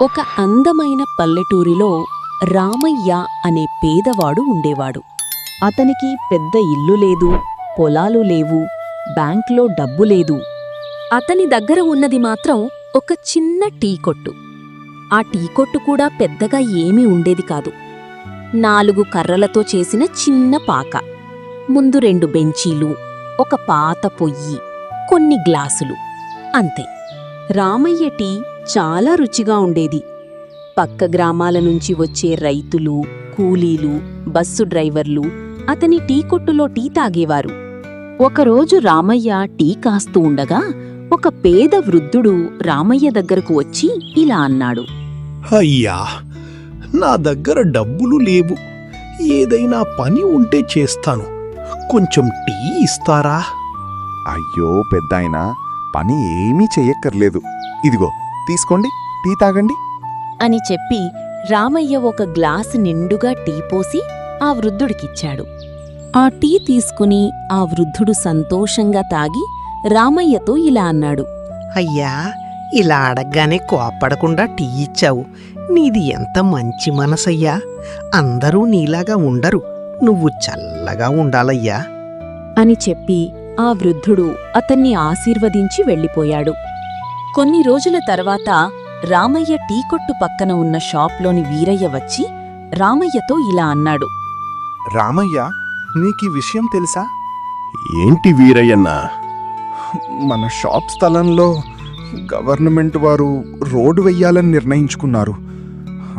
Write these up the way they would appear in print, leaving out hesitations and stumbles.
ఒక అందమైన పల్లెటూరిలో రామయ్య అనే పేదవాడు ఉండేవాడు. అతనికి పెద్ద ఇల్లు లేదు, పొలాలు లేవు, బ్యాంక్లో డబ్బు లేదు. అతని దగ్గర ఉన్నది మాత్రం ఒక చిన్న టీ కొట్టు. ఆ టీ కొట్టు కూడా పెద్దగా ఏమీ ఉండేది కాదు. 4 కర్రలతో చేసిన చిన్న పాక, ముందు 2 బెంచీలు, ఒక పాత పొయ్యి, కొన్ని గ్లాసులు, అంతే. రామయ్య టీ చాలా రుచిగా ఉండేది. పక్క గ్రామాల నుంచి వచ్చే రైతులు, కూలీలు, బస్సు డ్రైవర్లు అతని టీ కొట్టులో టీ తాగేవారు. ఒకరోజు రామయ్య టీ కాస్తూ ఉండగా ఒక పేద వృద్ధుడు రామయ్య దగ్గరకు వచ్చి ఇలా అన్నాడు. అయ్యా, నా దగ్గర డబ్బులు లేవు. ఏదైనా పని ఉంటే చేస్తాను. కొంచెం టీ ఇస్తారా? అయ్యో పెద్దాయనా, పని ఏమీ చెయ్యక్కర్లేదు. ఇదిగో తీసుకోండి, టీ తాగండి అని చెప్పి రామయ్య ఒక గ్లాసు నిండుగా టీ పోసి ఆ వృద్ధుడికిచ్చాడు. ఆ టీ తీసుకుని ఆ వృద్ధుడు సంతోషంగా తాగి రామయ్యతో ఇలా అన్నాడు. అయ్యా, ఇలా అడగ్గానే కోప్పడకుండా టీ ఇచ్చావు. నీది ఎంత మంచి మనసయ్యా. అందరూ నీలాగా ఉండరు. నువ్వు చల్లగా ఉండాలయ్యా అని చెప్పి ఆ వృద్ధుడు అతన్ని ఆశీర్వదించి వెళ్ళిపోయాడు. కొన్ని రోజుల తర్వాత రామయ్య టీ కొట్టు పక్కన ఉన్న షాప్లోని వీరయ్య వచ్చి రామయ్యతో ఇలా అన్నాడు. రామయ్య, నీకీ విషయం తెలుసా? ఏంటి వీరయ్యన్నా? మన షాప్ స్థలంలో గవర్నమెంట్ వారు రోడ్డు వెయ్యాలని నిర్ణయించుకున్నారు.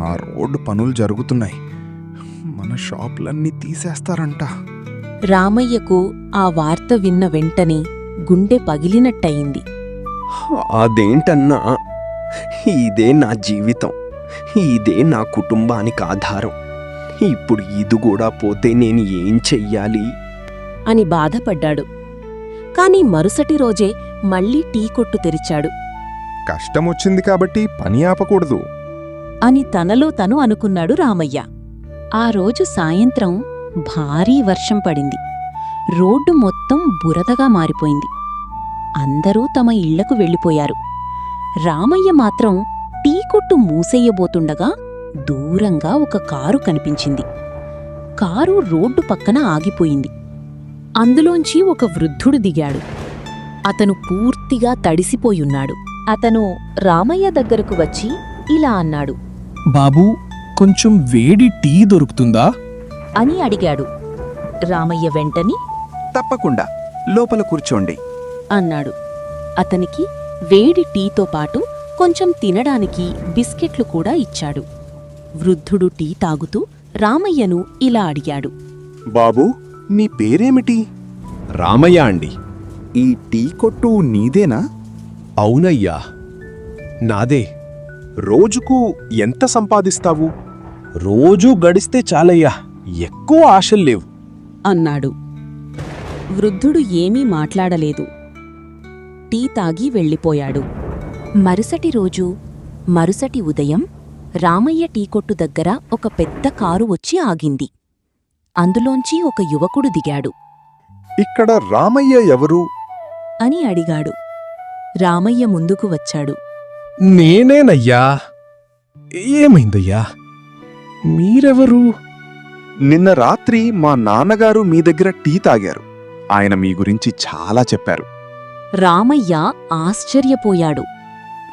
ఆ రోడ్డు పనులు జరుగుతున్నాయి. మన షాపులన్నీ తీసేస్తారంట. రామయ్యకు ఆ వార్త విన్న వెంటనే గుండె పగిలినట్టయింది. అదేంటన్నా, ఇదే నా జీవితం, ఇదే నా కుటుంబానికి ఆధారం. ఇప్పుడు ఇది కూడా పోతే నేను ఏం చెయ్యాలి అని బాధపడ్డాడు. కాని మరుసటి రోజే మళ్లీ టీ కొట్టు తెరిచాడు. కష్టమొచ్చింది కాబట్టి పని ఆపకూడదు అని తనలో తను అనుకున్నాడు రామయ్య. ఆ రోజు సాయంత్రం భారీ వర్షం పడింది. రోడ్డు మొత్తం బురదగా మారిపోయింది. అందరూ తమ ఇళ్లకు వెళ్ళిపోయారు. రామయ్య మాత్రం టీ కొట్టు మూసెయ్యబోతుండగా దూరంగా ఒక కారు కనిపించింది. కారు రోడ్డు పక్కన ఆగిపోయింది. అందులోంచి ఒక వృద్ధుడు దిగాడు. అతను పూర్తిగా తడిసిపోయున్నాడు. అతను రామయ్య దగ్గరకు వచ్చి ఇలా అన్నాడు. బాబూ, కొంచెం వేడి టీ దొరుకుతుందా అని అడిగాడు. రామయ్య వెంటనే తప్పకుండా, లోపల కూర్చోండి అన్నాడు. అతనికి వేడి టీతో పాటు కొంచెం తినడానికి బిస్కెట్లు కూడా ఇచ్చాడు. వృద్ధుడు టీ తాగుతూ రామయ్యను ఇలా అడిగాడు. బాబూ, నీ పేరేమిటి? రామయ్య అండి. ఈ టీ కొట్టు నీదేనా? అవునయ్యా, నాదే. రోజుకు ఎంత సంపాదిస్తావు? రోజూ గడిస్తే చాలయ్యా, ఎక్కువ ఆశల్లేవు అన్నాడు. వృద్ధుడు ఏమీ మాట్లాడలేదు. టీ తాగి వెళ్ళిపోయాడు. మరుసటి రోజు మరుసటి ఉదయం రామయ్య టీకొట్టు దగ్గర ఒక పెద్ద కారు వచ్చి ఆగింది. అందులోంచి ఒక యువకుడు దిగాడు. ఇక్కడ రామయ్య ఎవరు? అని అడిగాడు. రామయ్య ముందుకు వచ్చాడు. నేనేనయ్యా. ఏమైందయ్యా? మీరెవరు? నిన్న రాత్రి మా నాన్నగారు మీ దగ్గర టీ తాగారు. ఆయన మీ గురించి చాలా చెప్పారు. రామయ్య ఆశ్చర్యపోయాడు.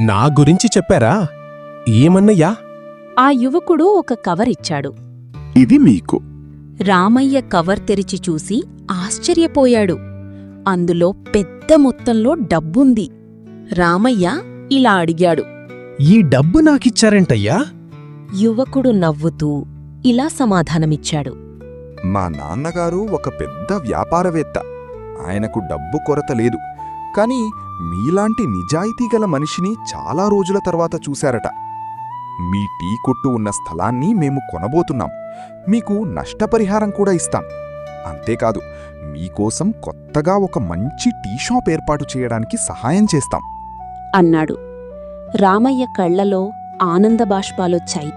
నా గురించి చెప్పారా? ఏమన్నయ్యా? ఆ యువకుడు ఒక కవరిచ్చాడు. ఇది మీకు. రామయ్య కవర్ తెరిచి చూసి ఆశ్చర్యపోయాడు. అందులో పెద్ద మొత్తంలో డబ్బుంది. రామయ్య ఇలా అడిగాడు. ఈ డబ్బు నాకిచ్చారేంటయ్యా? యువకుడు నవ్వుతూ ఇలా సమాధానమిచ్చాడు. మా నాన్నగారు ఒక పెద్ద వ్యాపారవేత్త. ఆయనకు డబ్బు కొరత లేదు. కాని మీలాంటి నిజాయితీగల మనిషిని చాలా రోజుల తర్వాత చూశారట. మీ టీ కొట్టు ఉన్న స్థలాన్ని మేము కొనబోతున్నాం. మీకు నష్టపరిహారం కూడా ఇస్తాం. అంతేకాదు, మీకోసం కొత్తగా ఒక మంచి టీ షాప్ ఏర్పాటు చేయడానికి సహాయం చేస్తాం అన్నాడు. రామయ్య కళ్లలో ఆనందబాష్పాలొచ్చాయి.